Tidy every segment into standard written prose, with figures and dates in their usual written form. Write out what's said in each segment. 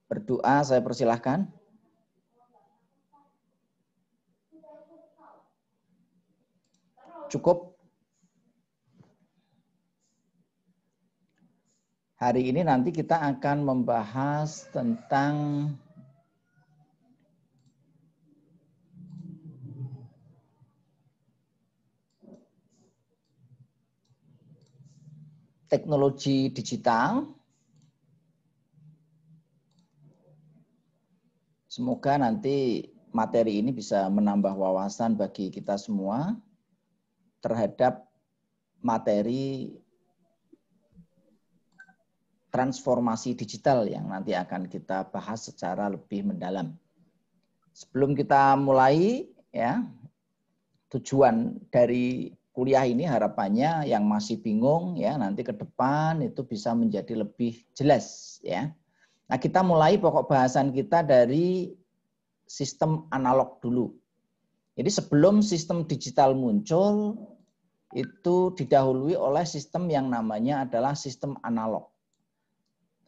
berdoa, saya persilahkan. Cukup. Hari ini nanti kita akan membahas tentang teknologi digital. Semoga nanti materi ini bisa menambah wawasan bagi kita semua terhadap materi transformasi digital yang nanti akan kita bahas secara lebih mendalam. Sebelum kita mulai, ya, tujuan dari kuliah ini harapannya yang masih bingung, ya, nanti ke depan itu bisa menjadi lebih jelas, ya. Nah, kita mulai pokok bahasan kita dari sistem analog dulu. Jadi sebelum sistem digital muncul, itu didahului oleh sistem yang namanya adalah sistem analog.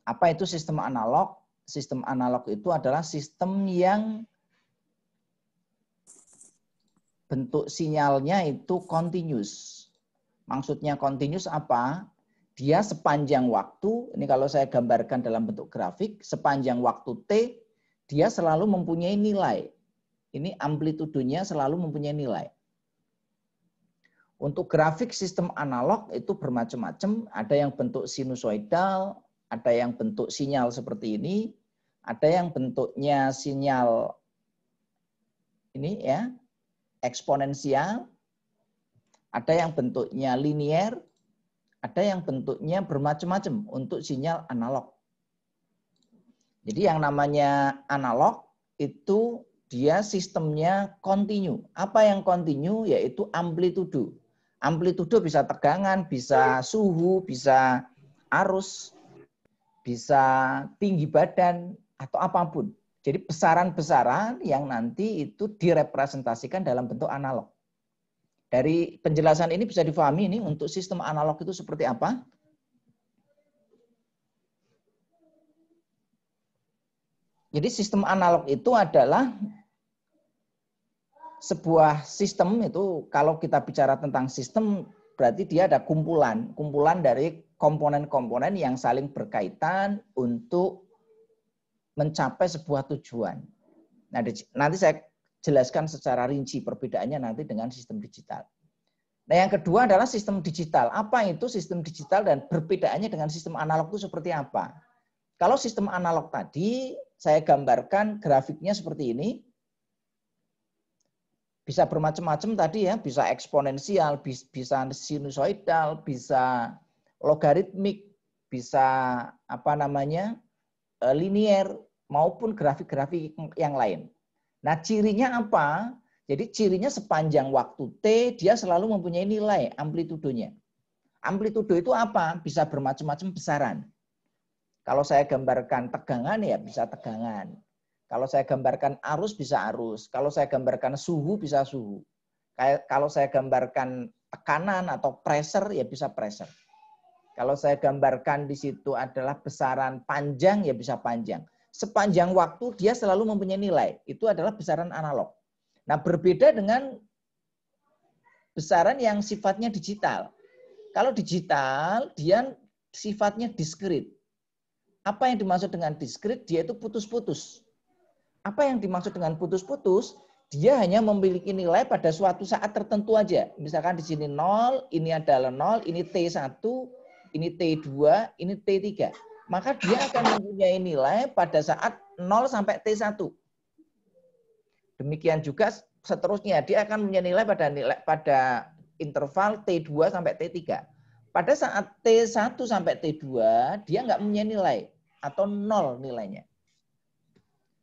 Apa itu sistem analog? Sistem analog itu adalah sistem yang bentuk sinyalnya itu continuous. Maksudnya continuous apa? Dia sepanjang waktu, ini kalau saya gambarkan dalam bentuk grafik, sepanjang waktu T, dia selalu mempunyai nilai. Ini amplitudenya selalu mempunyai nilai. Untuk grafik sistem analog itu bermacam-macam, ada yang bentuk sinusoidal, ada yang bentuk sinyal seperti ini, ada yang bentuknya sinyal ini ya, eksponensial, ada yang bentuknya linier, ada yang bentuknya bermacam-macam untuk sinyal analog. Jadi yang namanya analog itu dia sistemnya kontinu. Apa yang kontinu? Yaitu amplitudo. Amplitudo bisa tegangan, bisa suhu, bisa arus, bisa tinggi badan, atau apapun. Jadi besaran-besaran yang nanti itu direpresentasikan dalam bentuk analog. Dari penjelasan ini bisa difahami ini untuk sistem analog itu seperti apa? Jadi sistem analog itu adalah sebuah sistem itu kalau kita bicara tentang sistem berarti dia ada kumpulan dari komponen-komponen yang saling berkaitan untuk mencapai sebuah tujuan. Nah, nanti saya jelaskan secara rinci perbedaannya nanti dengan sistem digital. Nah, yang kedua adalah sistem digital. Apa itu sistem digital dan perbedaannya dengan sistem analog itu seperti apa? Kalau sistem analog tadi saya gambarkan grafiknya seperti ini. Bisa bermacam-macam tadi ya, bisa eksponensial, bisa sinusoidal, bisa logaritmik, bisa apa namanya linier maupun grafik-grafik yang lain. Nah, cirinya apa? Jadi cirinya sepanjang waktu T dia selalu mempunyai nilai amplitudonya. Amplitudo itu apa? Bisa bermacam-macam besaran. Kalau saya gambarkan tegangan ya bisa tegangan. Kalau saya gambarkan arus bisa arus. Kalau saya gambarkan suhu bisa suhu. Kalau saya gambarkan tekanan atau pressure ya bisa pressure. Kalau saya gambarkan di situ adalah besaran panjang ya bisa panjang. Sepanjang waktu dia selalu mempunyai nilai. Itu adalah besaran analog. Nah, berbeda dengan besaran yang sifatnya digital. Kalau digital dia sifatnya diskrit. Apa yang dimaksud dengan diskrit? Dia itu putus-putus. Apa yang dimaksud dengan putus-putus? Dia hanya memiliki nilai pada suatu saat tertentu aja. Misalkan di sini 0, ini adalah 0, ini T1, ini T2, ini T3. Maka dia akan mempunyai nilai pada saat 0 sampai T1. Demikian juga seterusnya, dia akan mempunyai nilai pada interval T2 sampai T3. Pada saat T1 sampai T2, dia nggak mempunyai nilai atau 0 nilainya.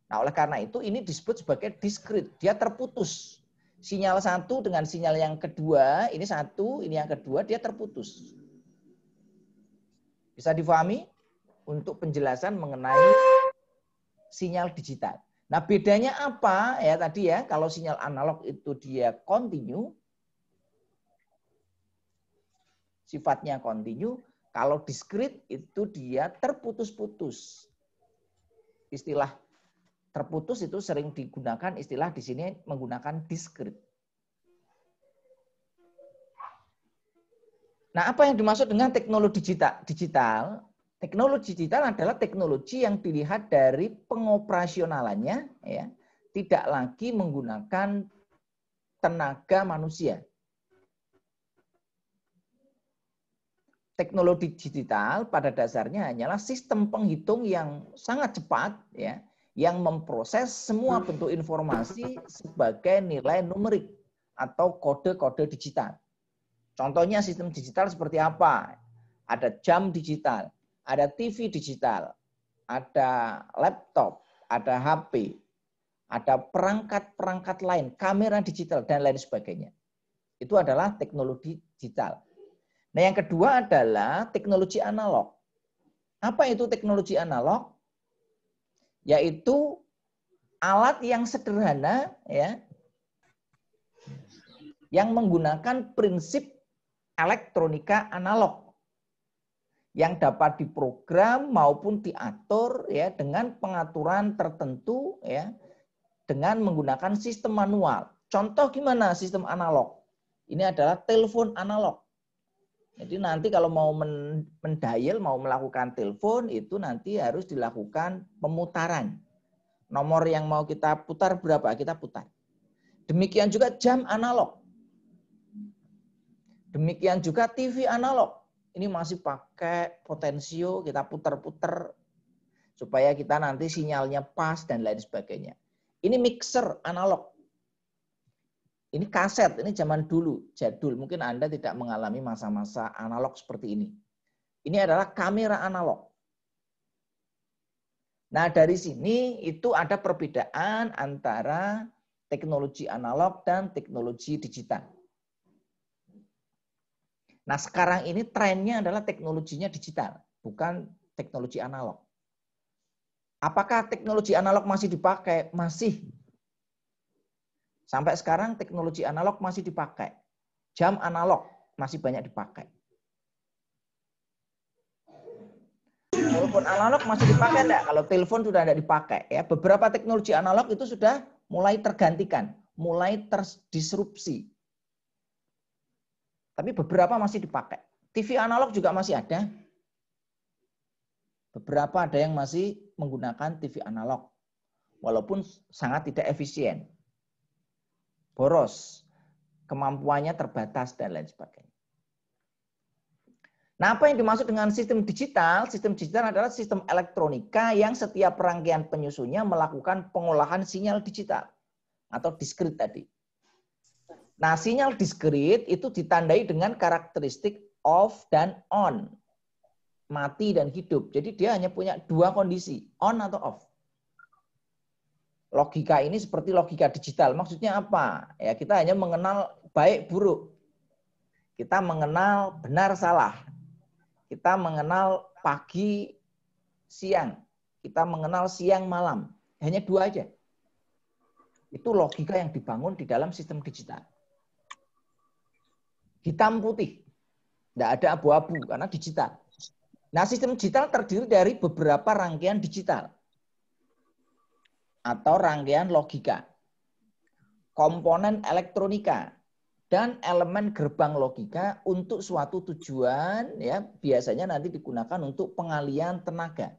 Nah, oleh karena itu ini disebut sebagai diskrit. Dia terputus. Sinyal satu dengan sinyal yang kedua, ini satu, ini yang kedua, dia terputus. Bisa difahami? Untuk penjelasan mengenai sinyal digital. Nah, bedanya apa ya tadi ya? Kalau sinyal analog itu dia kontinu, sifatnya kontinu. Kalau diskrit itu dia terputus-putus. istilah terputus itu sering digunakan istilah di sini menggunakan diskrit. Nah, apa yang dimaksud dengan teknologi digital? Teknologi digital adalah teknologi yang dilihat dari pengoperasionalannya, ya, tidak lagi menggunakan tenaga manusia. Teknologi digital pada dasarnya hanyalah sistem penghitung yang sangat cepat, ya, yang memproses semua bentuk informasi sebagai nilai numerik atau kode-kode digital. Contohnya sistem digital seperti apa? Ada jam digital, ada TV digital, ada laptop, ada HP, ada perangkat-perangkat lain, kamera digital, dan lain sebagainya. Itu adalah teknologi digital. Nah, yang kedua adalah teknologi analog. Apa itu teknologi analog? Yaitu alat yang sederhana, ya, yang menggunakan prinsip elektronika analog yang dapat diprogram maupun diatur, ya, dengan pengaturan tertentu, ya, dengan menggunakan sistem manual. Contoh gimana sistem analog? Ini adalah telepon analog. Jadi nanti kalau mau mendial, mau melakukan telepon, itu nanti harus dilakukan pemutaran. Nomor yang mau kita putar berapa, kita putar. Demikian juga jam analog. Demikian juga TV analog. Ini masih pakai potensio, kita putar-putar supaya kita nanti sinyalnya pas dan lain sebagainya. Ini mixer analog. Ini kaset, ini zaman dulu, jadul. Mungkin Anda tidak mengalami masa-masa analog seperti ini. Ini adalah kamera analog. Nah, dari sini itu ada perbedaan antara teknologi analog dan teknologi digital. Nah, sekarang ini trennya adalah teknologinya digital, bukan teknologi analog. Apakah teknologi analog masih dipakai? Masih. Sampai sekarang teknologi analog masih dipakai. Jam analog masih banyak dipakai. Telepon analog masih dipakai enggak? Kalau telepon sudah tidak dipakai, ya. Beberapa teknologi analog itu sudah mulai tergantikan, mulai terdisrupsi. Tapi beberapa masih dipakai. TV analog juga masih ada. Beberapa ada yang masih menggunakan TV analog. Walaupun sangat tidak efisien. Boros, kemampuannya terbatas, dan lain sebagainya. Nah, apa yang dimaksud dengan sistem digital? Sistem digital adalah sistem elektronika yang setiap rangkaian penyusunnya melakukan pengolahan sinyal digital atau diskrit tadi. Nah, sinyal diskrit itu ditandai dengan karakteristik off dan on, mati dan hidup. Jadi dia hanya punya dua kondisi, on atau off. Logika ini seperti logika digital. Maksudnya apa? Ya, kita hanya mengenal baik buruk. Kita mengenal benar salah. Kita mengenal pagi siang. Kita mengenal siang malam. Hanya dua aja. Itu logika yang dibangun di dalam sistem digital. Hitam putih. Tidak ada abu-abu karena digital. Nah, sistem digital terdiri dari beberapa rangkaian digital atau rangkaian logika, komponen elektronika, dan elemen gerbang logika untuk suatu tujuan, ya, biasanya nanti digunakan untuk pengalian tenaga.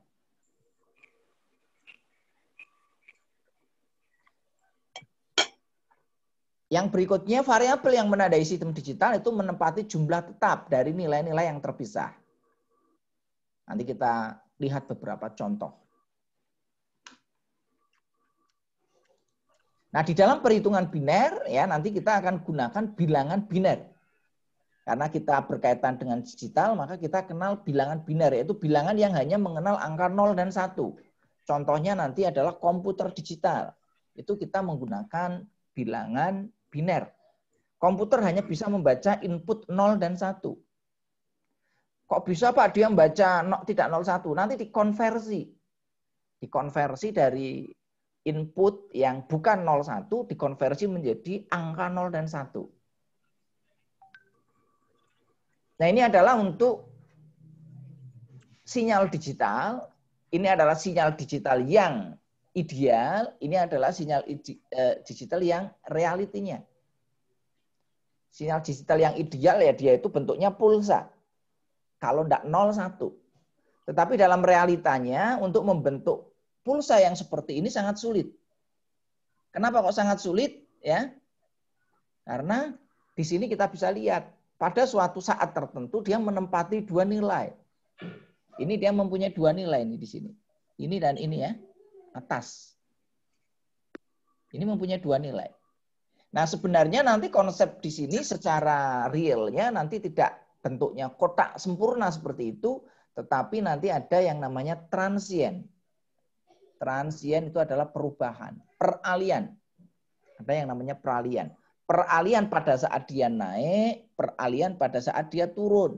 Yang berikutnya, variabel yang menandai sistem digital itu menempati jumlah tetap dari nilai-nilai yang terpisah. Nanti kita lihat beberapa contoh. Nah, di dalam perhitungan biner, ya, nanti kita akan gunakan bilangan biner. Karena kita berkaitan dengan digital, maka kita kenal bilangan biner, yaitu bilangan yang hanya mengenal angka 0 dan 1. Contohnya nanti adalah komputer digital. Itu kita menggunakan bilangan biner. Komputer hanya bisa membaca input 0 dan 1. Kok bisa Pak dia membaca tidak 01? Nanti dikonversi. Dikonversi dari input yang bukan 01 dikonversi menjadi angka 0 dan 1. Nah, ini adalah untuk sinyal digital ini adalah sinyal digital yang ideal, ini adalah sinyal digital yang realitinya. Sinyal digital yang ideal ya dia itu bentuknya pulsa. Kalau tidak 0, 1. Tetapi dalam realitanya untuk membentuk pulsa yang seperti ini sangat sulit. Kenapa kok sangat sulit? Ya, karena di sini kita bisa lihat pada suatu saat tertentu dia menempati dua nilai. Ini dia mempunyai dua nilai ini di sini. Ini dan ini ya, atas. Ini mempunyai dua nilai. Nah, sebenarnya nanti konsep di sini secara realnya nanti tidak bentuknya kotak sempurna seperti itu, tetapi nanti ada yang namanya transient. Transient itu adalah perubahan, peralihan. Ada yang namanya peralihan. Peralihan pada saat dia naik, peralihan pada saat dia turun.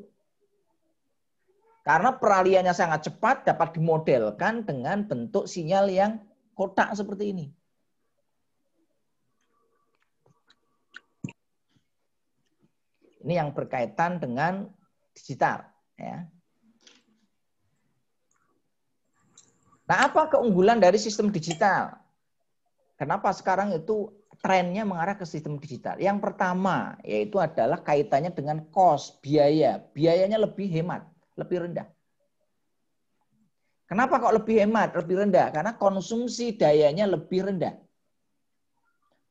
Karena peralihannya sangat cepat dapat dimodelkan dengan bentuk sinyal yang kotak seperti ini. Ini yang berkaitan dengan digital. Ya. Nah, apa keunggulan dari sistem digital? Kenapa sekarang itu trennya mengarah ke sistem digital? Yang pertama, yaitu adalah kaitannya dengan cost, biaya. Biayanya lebih hemat, lebih rendah. Kenapa kok lebih hemat, lebih rendah? Karena konsumsi dayanya lebih rendah.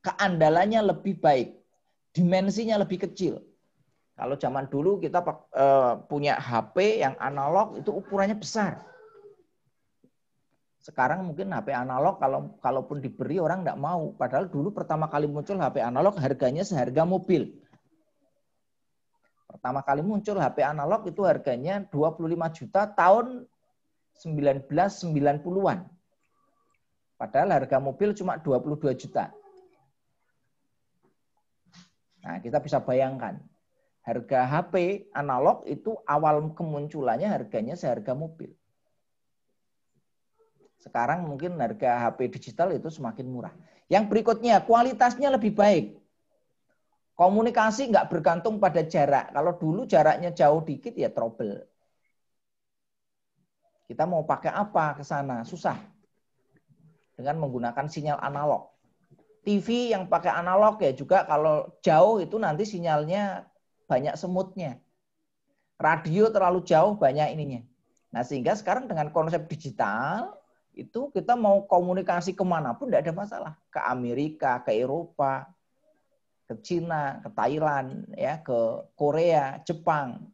Keandalannya lebih baik. Dimensinya lebih kecil. Kalau zaman dulu kita punya HP yang analog itu ukurannya besar. Sekarang mungkin HP analog kalaupun diberi orang nggak mau. Padahal dulu pertama kali muncul HP analog harganya seharga mobil. Pertama kali muncul HP analog itu harganya 25 juta tahun 1990-an. Padahal harga mobil cuma 22 juta. Nah, kita bisa bayangkan. Harga HP analog itu awal kemunculannya harganya seharga mobil. Sekarang mungkin harga HP digital itu semakin murah. Yang berikutnya, kualitasnya lebih baik. Komunikasi nggak bergantung pada jarak. Kalau dulu jaraknya jauh dikit ya trouble. Kita mau pakai apa ke sana? Susah. Dengan menggunakan sinyal analog. TV yang pakai analog ya juga kalau jauh itu nanti sinyalnya banyak semutnya. Radio terlalu jauh banyak ininya. Nah sehingga sekarang dengan konsep digital itu kita mau komunikasi kemanapun tidak ada masalah. Ke Amerika, ke Eropa, ke Cina, ke Thailand, ya, ke Korea, Jepang,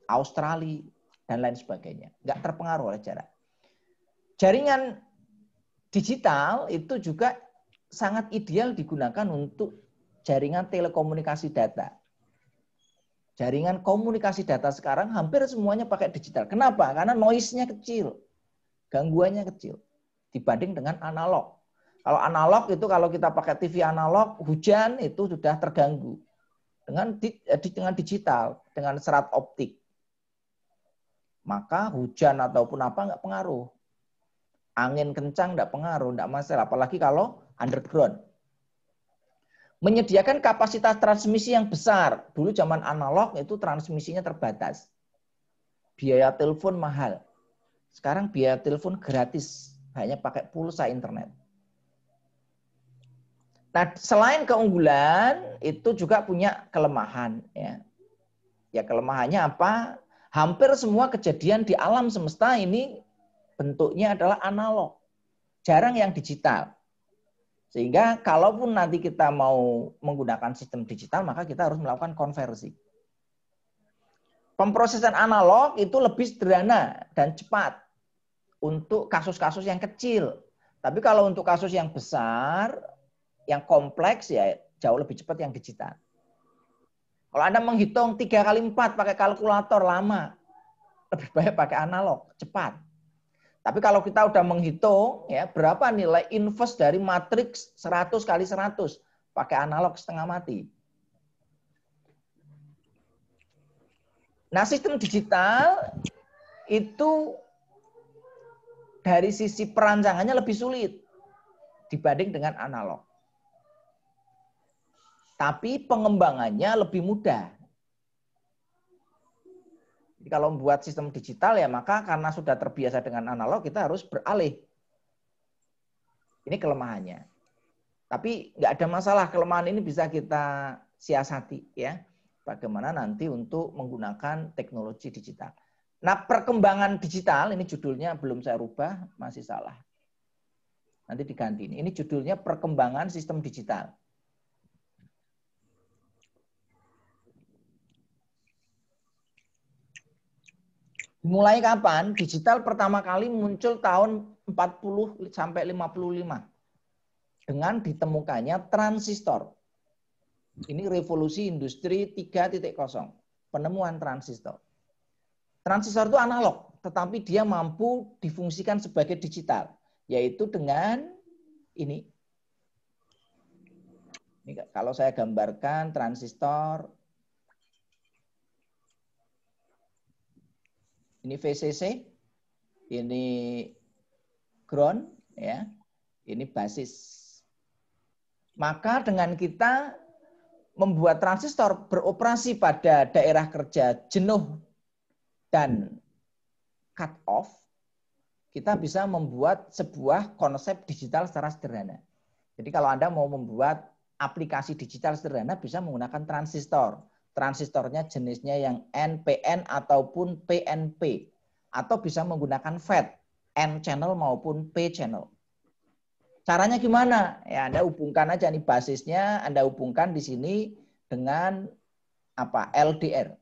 Australia, dan lain sebagainya. Nggak terpengaruh oleh jarak. Jaringan digital itu juga sangat ideal digunakan untuk jaringan telekomunikasi data. Jaringan komunikasi data sekarang hampir semuanya pakai digital. Kenapa? Karena noise-nya kecil, gangguannya kecil dibanding dengan analog. Kalau analog itu kalau kita pakai TV analog, hujan itu sudah terganggu. Dengan digital, dengan serat optik. Maka hujan ataupun apa nggak pengaruh. Angin kencang nggak pengaruh, nggak masalah. Apalagi kalau underground. Menyediakan kapasitas transmisi yang besar. Dulu zaman analog itu transmisinya terbatas. Biaya telepon mahal. Sekarang biaya telepon gratis. Hanya pakai pulsa internet. Nah, selain keunggulan, itu juga punya kelemahan. Ya, kelemahannya apa? Hampir semua kejadian di alam semesta ini bentuknya adalah analog. Jarang yang digital. Sehingga kalaupun nanti kita mau menggunakan sistem digital, maka kita harus melakukan konversi. Pemrosesan analog itu lebih sederhana dan cepat untuk kasus-kasus yang kecil. Tapi kalau untuk kasus yang besar, yang kompleks, ya jauh lebih cepat yang digital. Kalau Anda menghitung 3 kali 4 pakai kalkulator lama, lebih baik pakai analog, cepat. Tapi kalau kita udah menghitung ya berapa nilai inverse dari matriks 100 kali 100 pakai analog setengah mati. Nah, sistem digital itu dari sisi perancangannya lebih sulit dibanding dengan analog. Tapi pengembangannya lebih mudah. Jadi kalau membuat sistem digital ya maka karena sudah terbiasa dengan analog kita harus beralih. Ini kelemahannya. Tapi nggak ada masalah, kelemahan ini bisa kita siasati ya. Bagaimana nanti untuk menggunakan teknologi digital. Nah, perkembangan digital, ini judulnya belum saya rubah, masih salah. Nanti diganti. Ini judulnya perkembangan sistem digital. Mulai kapan? Digital pertama kali muncul tahun 40 sampai 55 dengan ditemukannya transistor. Ini revolusi industri 3.0, penemuan transistor. Transistor itu analog, tetapi dia mampu difungsikan sebagai digital, yaitu dengan ini. Ini kalau saya gambarkan transistor, ini VCC, ini ground, ya, ini basis. Maka dengan kita membuat transistor beroperasi pada daerah kerja jenuh dan cut off, kita bisa membuat sebuah konsep digital secara sederhana. Jadi kalau Anda mau membuat aplikasi digital sederhana bisa menggunakan transistor. Transistornya jenisnya yang NPN ataupun PNP. Atau bisa menggunakan FET, N channel maupun P channel. Caranya gimana? Ya, Anda hubungkan aja nih basisnya, Anda hubungkan di sini dengan apa? LDR.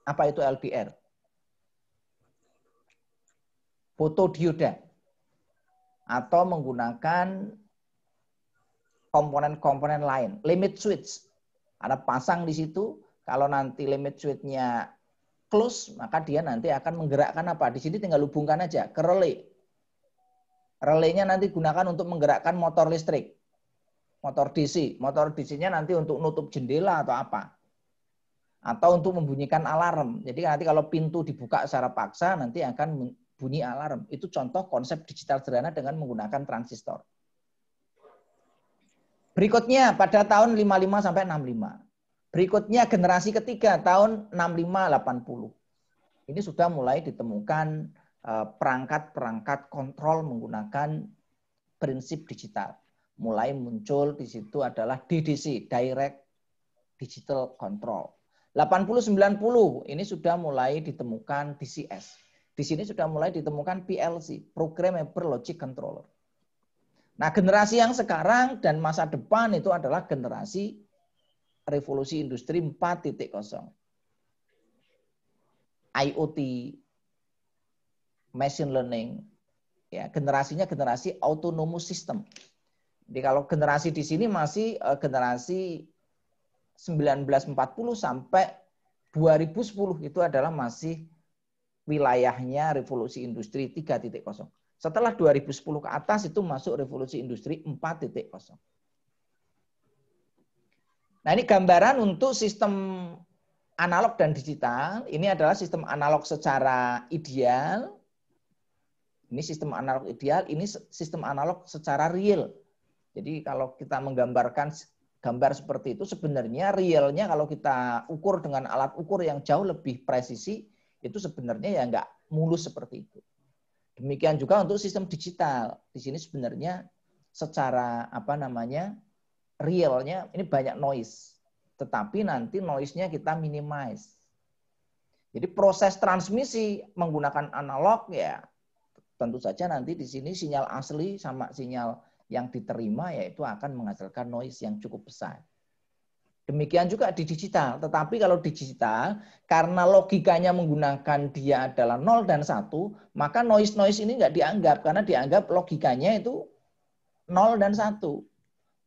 Apa itu LDR? Fotodioda. Atau menggunakan komponen-komponen lain. Limit switch. Anda pasang di situ, kalau nanti limit switch-nya close, maka dia nanti akan menggerakkan apa? Di sini tinggal hubungkan aja ke relay. Relaynya nanti gunakan untuk menggerakkan motor listrik. Motor DC. Motor DC-nya nanti untuk nutup jendela atau apa. Atau untuk membunyikan alarm. Jadi nanti kalau pintu dibuka secara paksa, nanti akan bunyi alarm. Itu contoh konsep digital sederhana dengan menggunakan transistor. Berikutnya pada tahun 55 sampai 65. Berikutnya generasi ketiga tahun 65-80. Ini sudah mulai ditemukan perangkat-perangkat kontrol menggunakan prinsip digital. Mulai muncul di situ adalah DDC, Direct Digital Control. 80-90 ini sudah mulai ditemukan DCS. Di sini sudah mulai ditemukan PLC, Programmable Logic Controller. Nah, generasi yang sekarang dan masa depan itu adalah generasi revolusi industri 4.0. IoT, machine learning, ya generasinya generasi autonomous system. Jadi kalau generasi di sini masih generasi 1940 sampai 2010 itu adalah masih wilayahnya revolusi industri 3.0. Setelah 2010 ke atas itu masuk revolusi industri 4.0. Nah, ini gambaran untuk sistem analog dan digital. Ini adalah sistem analog secara ideal. Ini sistem analog ideal, ini sistem analog secara real. Jadi kalau kita menggambarkan gambar seperti itu, sebenarnya realnya kalau kita ukur dengan alat ukur yang jauh lebih presisi, itu sebenarnya ya nggak mulus seperti itu. Demikian juga untuk sistem digital. Di sini sebenarnya secara apa namanya realnya ini banyak noise. Tetapi nanti noise-nya kita minimize. Jadi proses transmisi menggunakan analog ya tentu saja nanti di sini sinyal asli sama sinyal yang diterima yaitu akan menghasilkan noise yang cukup besar. Demikian juga di digital. Tetapi kalau digital, karena logikanya menggunakan dia adalah 0 dan 1, maka noise-noise ini nggak dianggap. Karena dianggap logikanya itu 0 dan 1.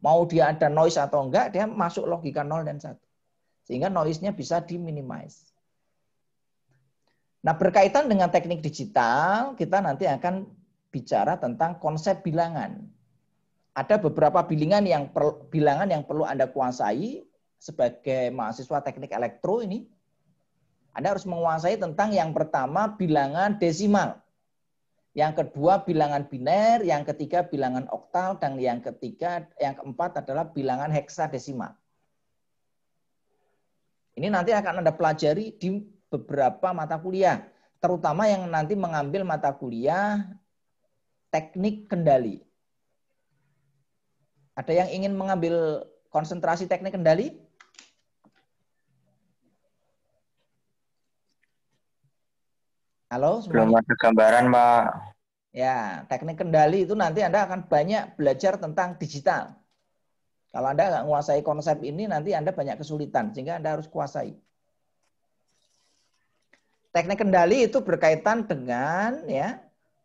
Mau dia ada noise atau enggak, dia masuk logika 0 dan 1. Sehingga noise-nya bisa diminimize. Nah, berkaitan dengan teknik digital, kita nanti akan bicara tentang konsep bilangan. Ada beberapa bilangan yang perlu Anda kuasai sebagai mahasiswa teknik elektro ini. Anda harus menguasai tentang yang pertama bilangan desimal. Yang kedua bilangan biner, yang ketiga bilangan oktal, dan yang keempat adalah bilangan heksadesimal. Ini nanti akan Anda pelajari di beberapa mata kuliah, terutama yang nanti mengambil mata kuliah teknik kendali. Ada yang ingin mengambil konsentrasi teknik kendali? Halo Belum semuanya? ada gambaran, Pak. Ya, teknik kendali itu nanti Anda akan banyak belajar tentang digital. Kalau Anda nggak menguasai konsep ini, nanti Anda banyak kesulitan, sehingga Anda harus kuasai. Teknik kendali itu berkaitan dengan ya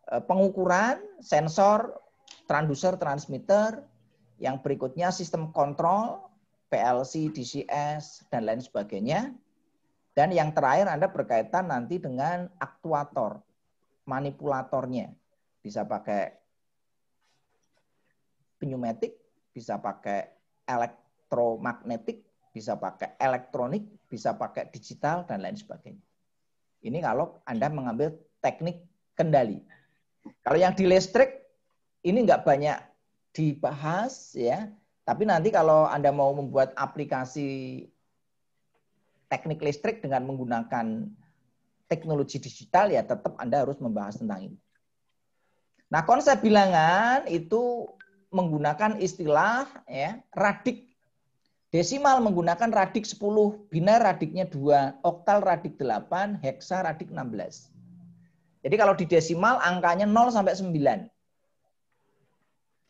pengukuran, sensor, transducer, transmitter, yang berikutnya sistem kontrol, PLC, DCS, dan lain sebagainya. Dan yang terakhir Anda berkaitan nanti dengan aktuator, manipulatornya. Bisa pakai pneumatik, bisa pakai elektromagnetik, bisa pakai elektronik, bisa pakai digital, dan lain sebagainya. Ini kalau Anda mengambil teknik kendali. Kalau yang di listrik, ini nggak banyak dibahas, ya. Tapi nanti kalau Anda mau membuat aplikasi teknik listrik dengan menggunakan teknologi digital, ya tetap Anda harus membahas tentang ini. Nah, konsep bilangan itu menggunakan istilah ya, radik. Desimal menggunakan radik 10, biner radiknya 2, oktal radik 8, heksa radik 16. Jadi kalau di desimal angkanya 0 sampai 9.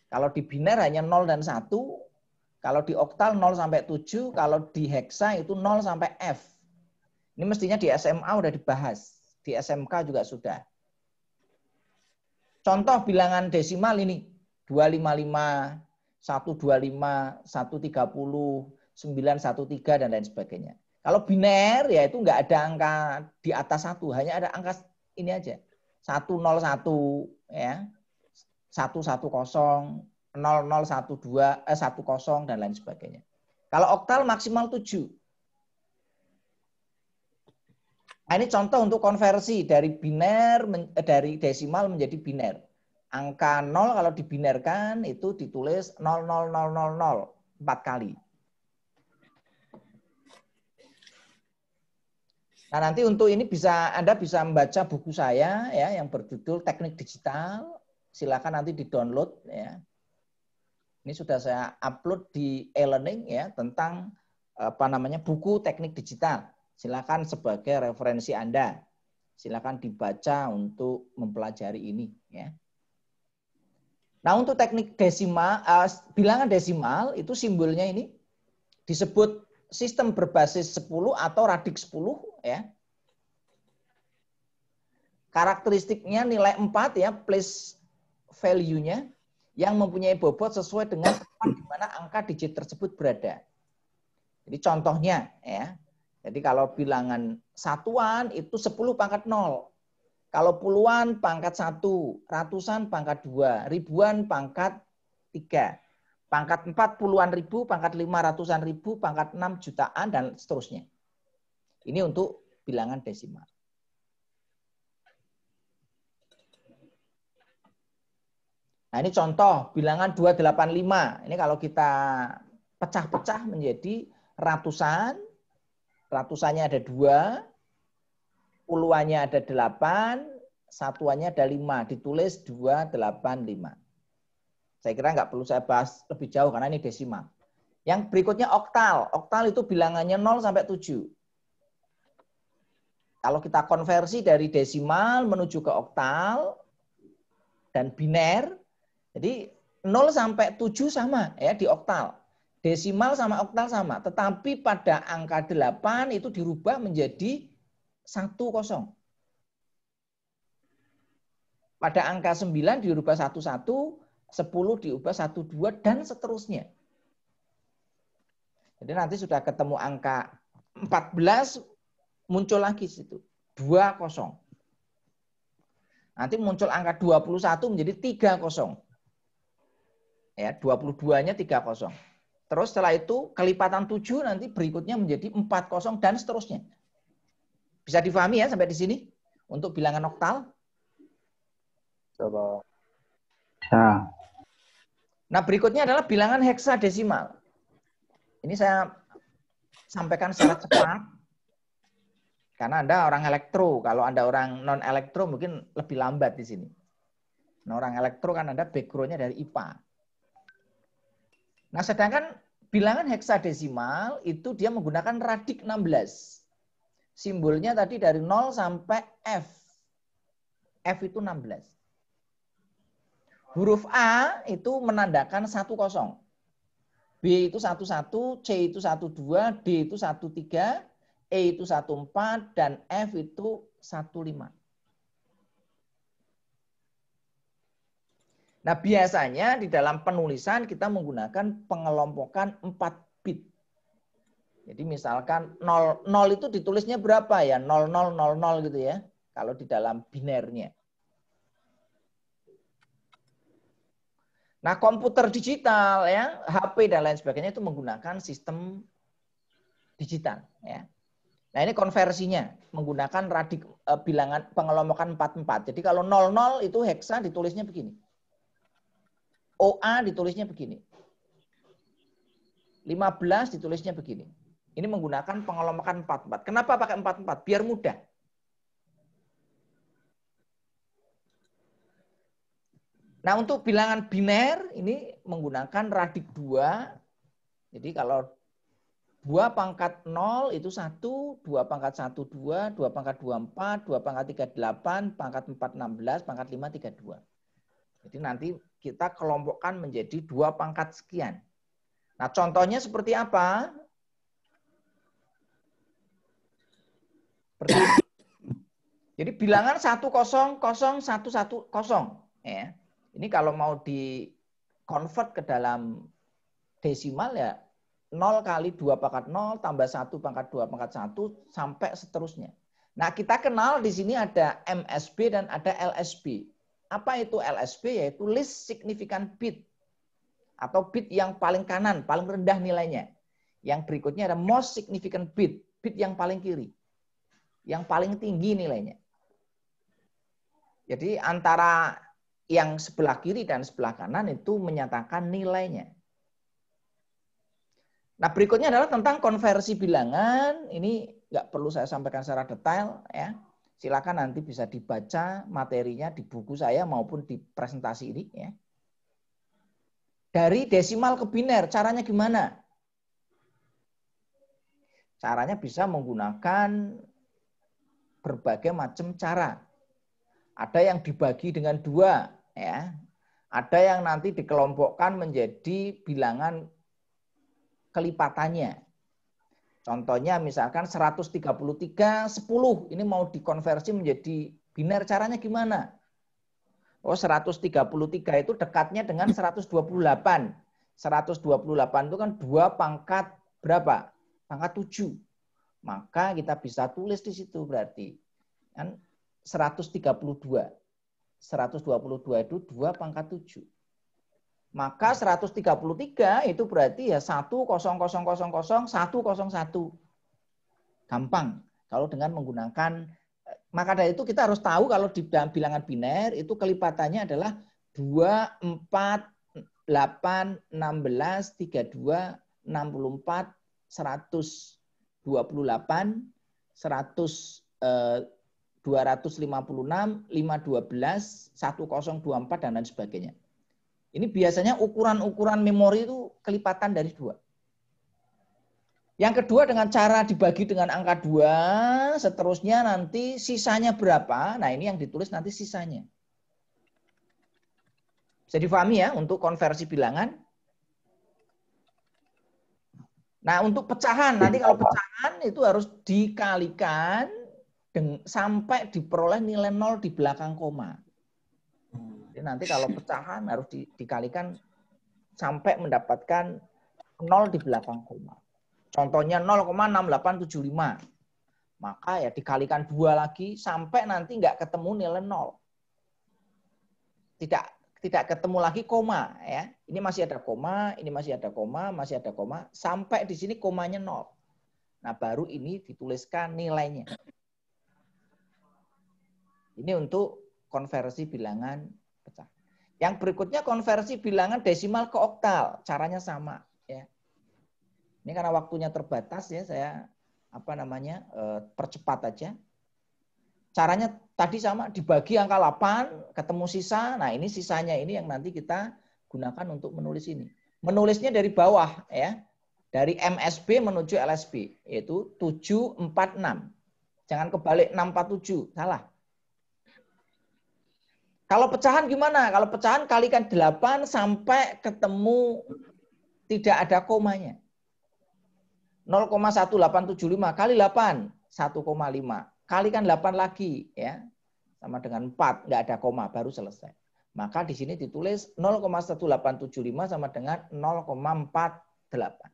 Kalau di biner hanya 0 dan 1, kalau di oktal 0 sampai 7, kalau di heksa itu 0 sampai F. Ini mestinya di SMA udah dibahas, di SMK juga sudah. Contoh bilangan desimal ini, 255, 125, 130, 913, dan lain sebagainya. Kalau biner, ya itu nggak ada angka di atas 1, hanya ada angka ini aja. 101, ya, 110, 0012, 10, dan lain sebagainya. Kalau oktal maksimal 7. Nah, ini contoh untuk konversi dari biner, dari desimal menjadi biner. Angka 0 kalau dibinerkan itu ditulis 00000 4 kali. Nah, nanti untuk ini Anda bisa membaca buku saya ya yang berjudul Teknik Digital. Silakan nanti di-download ya. Ini sudah saya upload di e-learning ya tentang buku teknik digital. Silakan sebagai referensi Anda. Silakan dibaca untuk mempelajari ini ya. Nah, untuk teknik desimal, bilangan desimal itu simbolnya ini disebut sistem berbasis 10 atau radik 10 ya. Karakteristiknya nilai 4 ya, place value-nya yang mempunyai bobot sesuai dengan tempat di mana angka digit tersebut berada. Jadi contohnya ya. Jadi kalau bilangan satuan itu 10 pangkat 0. Kalau puluhan pangkat 1, ratusan pangkat 2, ribuan pangkat 3, pangkat 4 puluhan ribu, pangkat 5 ratusan ribu, pangkat 6 jutaan, dan seterusnya. Ini untuk bilangan desimal. Nah, ini contoh bilangan 285. Ini kalau kita pecah-pecah menjadi ratusan, ratusannya ada 2, puluhannya ada 8, satuannya ada 5. Ditulis 285. Saya kira nggak perlu saya bahas lebih jauh karena ini desimal. Yang berikutnya oktal. Oktal itu bilangannya 0 sampai 7. Kalau kita konversi dari desimal menuju ke oktal dan biner, jadi 0 sampai 7 sama ya di oktal. Desimal sama oktal sama, tetapi pada angka 8 itu dirubah menjadi 10. Pada angka 9 dirubah 11, 10 diubah 12, dan seterusnya. Jadi nanti sudah ketemu angka 14, muncul lagi situ. 20. Nanti muncul angka 21 menjadi 30. Ya, 22-nya 30. Terus setelah itu kelipatan 7 nanti berikutnya menjadi 40 dan seterusnya. Bisa difahami ya sampai di sini untuk bilangan oktal? Coba. Ya. Nah, berikutnya adalah bilangan heksadesimal. Ini saya sampaikan secara cepat. Karena Anda orang elektro, kalau Anda orang non elektro mungkin lebih lambat di sini. Nah, orang elektro kan Anda background-nya dari IPA. Nah, sedangkan bilangan heksadesimal itu dia menggunakan radik 16. Simbolnya tadi dari 0 sampai F. F itu 16. Huruf A itu menandakan 10. B itu 11, C itu 12, D itu 13, E itu 14, dan F itu 15. Nah, biasanya di dalam penulisan kita menggunakan pengelompokan 4 bit. Jadi misalkan 0 itu ditulisnya berapa ya? 0000 gitu ya. Kalau di dalam binernya. Nah, komputer digital ya, HP dan lain sebagainya itu menggunakan sistem digital ya. Nah, ini konversinya menggunakan radik bilangan pengelompokan 44. Jadi kalau 00 itu heksa ditulisnya begini. OA ditulisnya begini. 15 ditulisnya begini. Ini menggunakan pengelompokan 44. Kenapa pakai 44? Biar mudah. Nah, untuk bilangan biner ini menggunakan radik 2. Jadi kalau 2 pangkat 0 itu 1, 2 pangkat 1, 2, 2 pangkat 2, 4, 2 pangkat 3, 8, pangkat 4, 16, pangkat 5, 32. Jadi nanti kita kelompokkan menjadi 2 pangkat sekian. Nah, contohnya seperti apa? Seperti ini. Jadi bilangan 1000110 ya. Ini kalau mau di convert ke dalam desimal ya 0 kali 2 pangkat 0 tambah 1 pangkat 2 pangkat 1 sampai seterusnya. Nah, kita kenal di sini ada MSB dan ada LSB. Apa itu LSB? Yaitu least significant bit. Atau bit yang paling kanan, paling rendah nilainya. Yang berikutnya ada most significant bit. Bit yang paling kiri. Yang paling tinggi nilainya. Jadi antara yang sebelah kiri dan sebelah kanan itu menyatakan nilainya. Nah, berikutnya adalah tentang konversi bilangan. Ini nggak perlu saya sampaikan secara detail ya. Silakan nanti bisa dibaca materinya di buku saya maupun di presentasi ini ya. Dari desimal ke biner, caranya gimana? Caranya bisa menggunakan berbagai macam cara. Ada yang dibagi dengan 2 ya. Ada yang nanti dikelompokkan menjadi bilangan kelipatannya. Contohnya misalkan 133, 10. Ini mau dikonversi menjadi biner, caranya gimana? Oh, 133 itu dekatnya dengan 128. 128 itu kan 2 pangkat berapa? Pangkat 7. Maka kita bisa tulis di situ berarti. Kan 132. 122 itu 2 pangkat 7. Maka 133 itu berarti ya 100000101. Gampang kalau dengan menggunakan, maka dari itu kita harus tahu kalau di dalam bilangan biner itu kelipatannya adalah 2, 4, 8, 16, 32, 64, 128, 256, 512, 1024 dan lain sebagainya. Ini biasanya ukuran-ukuran memori itu kelipatan dari 2. Yang kedua dengan cara dibagi dengan angka 2, seterusnya nanti sisanya berapa. Nah, ini yang ditulis nanti sisanya. Bisa difahami ya untuk konversi bilangan. Nah, untuk pecahan, nanti kalau pecahan itu harus dikalikan sampai diperoleh nilai 0 di belakang koma. Jadi nanti kalau pecahan harus dikalikan sampai mendapatkan 0 di belakang koma. Contohnya 0,6875. Maka ya dikalikan 2 lagi sampai nanti nggak ketemu nilai 0. Tidak ketemu lagi koma ya. Ini masih ada koma, ini masih ada koma, masih ada koma, sampai di sini komanya 0. Nah, baru ini dituliskan nilainya. Ini untuk konversi bilangan pecah. Yang berikutnya konversi bilangan desimal ke oktal. Caranya sama ya. Ini karena waktunya terbatas ya, saya percepat aja. Caranya tadi sama, dibagi angka 8, ketemu sisa. Nah, ini sisanya ini yang nanti kita gunakan untuk menulis ini. Menulisnya dari bawah ya. Dari MSB menuju LSB, yaitu 746. Jangan kebalik 647, salah. Kalau pecahan gimana? Kalau pecahan kalikan 8 sampai ketemu tidak ada komanya. 0,1875 kali 8, 1,5. Kalikan 8 lagi ya. Sama dengan 4, nggak ada koma, baru selesai. Maka di sini ditulis 0,1875 sama dengan 0,48.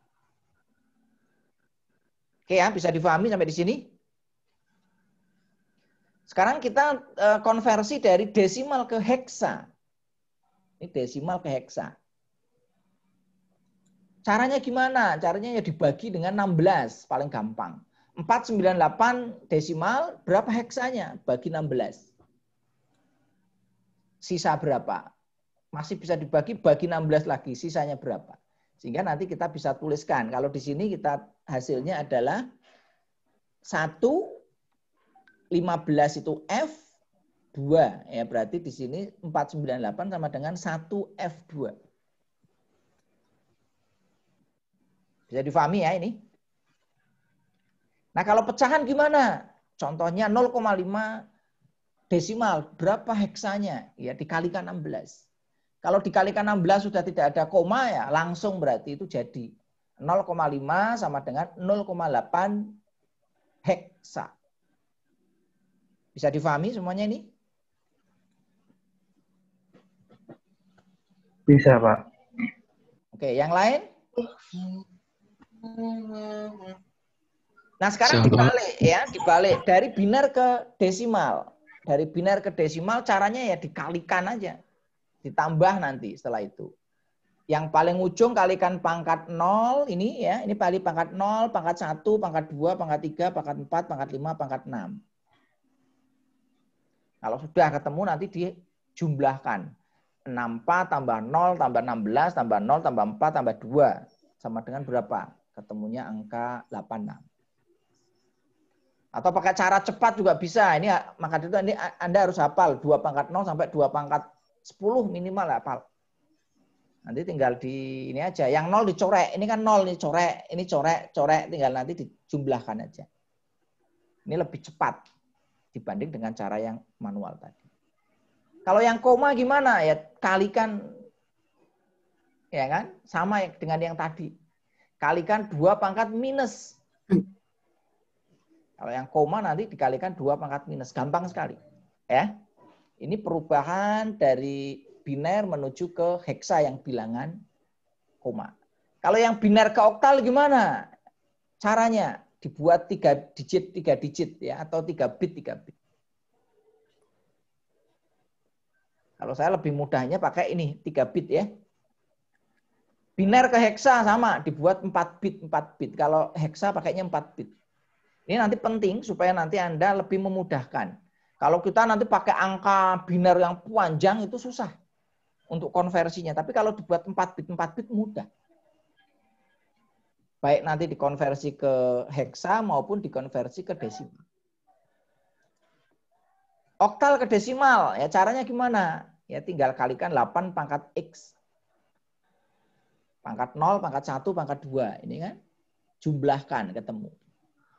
Oke ya, bisa difahami sampai di sini? Sekarang kita konversi dari desimal ke heksa. Ini desimal ke heksa. Caranya gimana? Caranya ya dibagi dengan 16, paling gampang. 498 desimal, berapa heksanya? Bagi 16. Sisa berapa? Masih bisa dibagi, bagi 16 lagi, sisanya berapa? Sehingga nanti kita bisa tuliskan. Kalau di sini kita hasilnya adalah 1, 15 itu F, 2. Ya, berarti di sini 498 sama dengan 1 F2. Bisa difahami ya ini? Nah, kalau pecahan gimana? Contohnya 0,5 desimal, berapa heksanya? Ya, dikalikan 16. Kalau dikalikan 16 sudah tidak ada koma ya, langsung berarti itu jadi 0,5 sama dengan 0,8 heksa. Bisa difahami semuanya ini? Bisa, Pak. Oke, yang lain? Nah, sekarang dibalik ya, dibalik dari binar ke desimal. Dari binar ke desimal caranya ya dikalikan aja. Ditambah nanti setelah itu. Yang paling ujung kalikan pangkat 0 ini ya, ini kali pangkat 0, pangkat 1, pangkat 2, pangkat 3, pangkat 4, pangkat 5, pangkat 6. Kalau sudah ketemu nanti dijumlahkan. 64 tambah 0 tambah 16 tambah 0 tambah 4 tambah 2 sama dengan berapa? Ketemunya angka 86. Atau pakai cara cepat juga bisa. Ini maka itu ini Anda harus hafal 2 pangkat 0 sampai 2 pangkat 10 minimal hafal. Nanti tinggal di ini aja. Yang 0 dicorek. Ini kan 0 nih corek, ini corek, tinggal nanti dijumlahkan aja. Ini lebih cepat dibanding dengan cara yang manual tadi. Kalau yang koma gimana? Ya kalikan, ya kan? Sama dengan yang tadi. Kalikan 2 pangkat minus. Kalau yang koma nanti dikalikan 2 pangkat minus. Gampang sekali. Ya. Ini perubahan dari biner menuju ke heksa yang bilangan koma. Kalau yang biner ke oktal gimana? Caranya dibuat 3 digit ya, atau 3 bit. Kalau saya lebih mudahnya pakai ini 3 bit ya. Biner ke heksa sama, dibuat 4 bit. Kalau heksa pakainya 4 bit. Ini nanti penting supaya nanti Anda lebih memudahkan. Kalau kita nanti pakai angka biner yang panjang itu susah untuk konversinya. Tapi kalau dibuat 4 bit mudah. Baik nanti dikonversi ke heksa maupun dikonversi ke desimal. Oktal ke desimal, ya caranya gimana? Ya tinggal kalikan 8 pangkat X. Pangkat 0, pangkat 1, pangkat 2. Ini kan jumlahkan ketemu.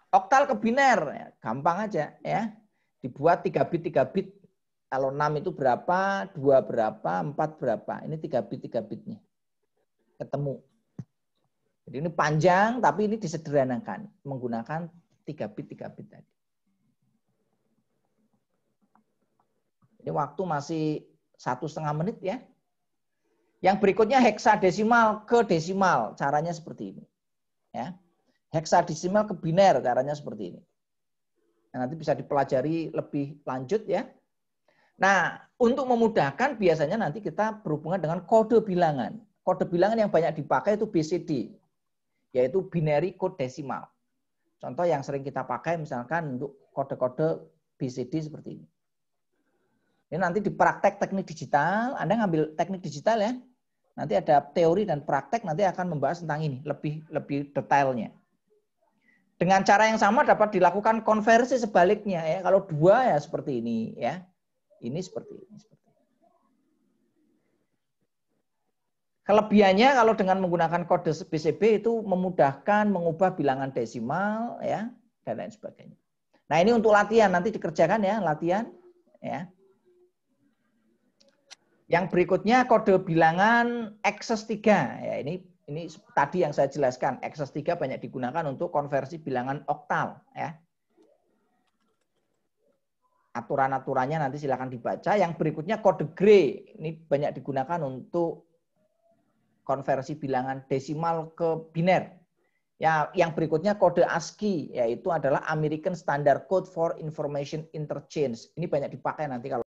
Oktal ke biner, ya, gampang aja ya. Dibuat 3 bit. Kalau 6 itu berapa, 2 berapa, 4 berapa. Ini 3 bitnya. Ketemu. Jadi ini panjang, tapi ini disederhanakan. Menggunakan 3 bit tadi. Ini waktu masih 1,5 menit ya. Yang berikutnya heksadesimal ke desimal. Caranya seperti ini. Ya. Heksadesimal ke biner. Caranya seperti ini. Nah, nanti bisa dipelajari lebih lanjut ya. Nah, untuk memudahkan biasanya nanti kita berhubungan dengan kode bilangan. Kode bilangan yang banyak dipakai itu BCD. Yaitu binary code decimal. Contoh yang sering kita pakai misalkan untuk kode-kode BCD seperti ini. Ini nanti di praktek teknik digital, Anda ngambil teknik digital ya. Nanti ada teori dan praktek nanti akan membahas tentang ini lebih detailnya. Dengan cara yang sama dapat dilakukan konversi sebaliknya ya. Kalau 2 ya seperti ini ya. Ini seperti ini. Kelebihannya kalau dengan menggunakan kode BCB itu memudahkan mengubah bilangan desimal ya dan lain sebagainya. Nah, ini untuk latihan nanti dikerjakan ya, latihan ya. Yang berikutnya kode bilangan Access 3 ya, ini tadi yang saya jelaskan, Access 3 banyak digunakan untuk konversi bilangan oktal ya. Aturan-aturannya nanti silakan dibaca. Yang berikutnya kode Gray, ini banyak digunakan untuk konversi bilangan desimal ke biner. Ya, yang berikutnya kode ASCII, yaitu adalah American Standard Code for Information Interchange. Ini banyak dipakai nanti kalau